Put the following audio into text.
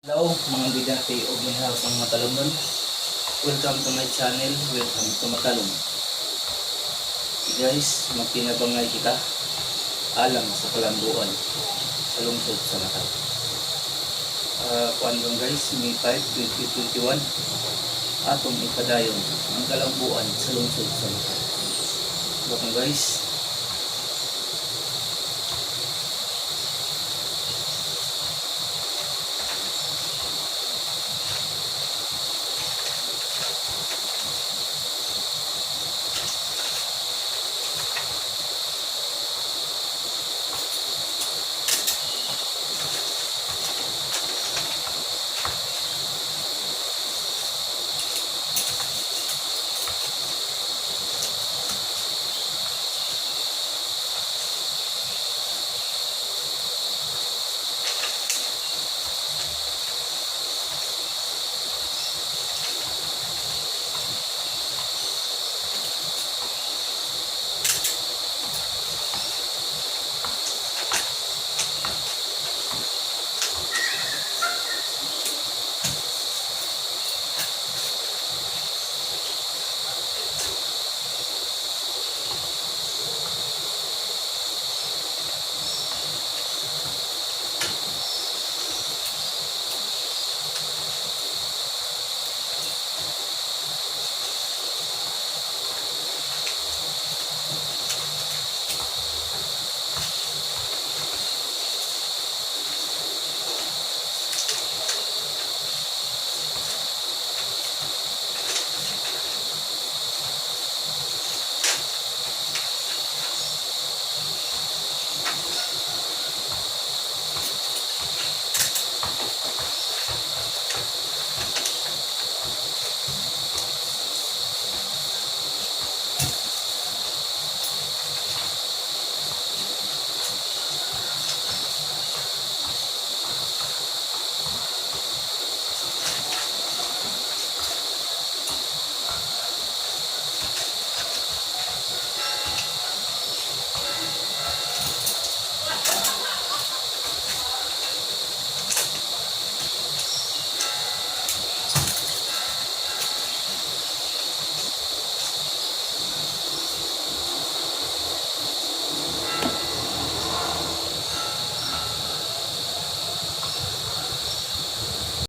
Hello mga bidati o ginhaw sa mga talumnon. Welcome to my channel. Welcome to Matalong. Guys, magtinabangay kita alam sa kalambuan sa lungsod sa Mata. Kuan lang guys, May 5, 2021 atong ipadayon ang kalambuan sa lungsod sa Mata. Welcome guys,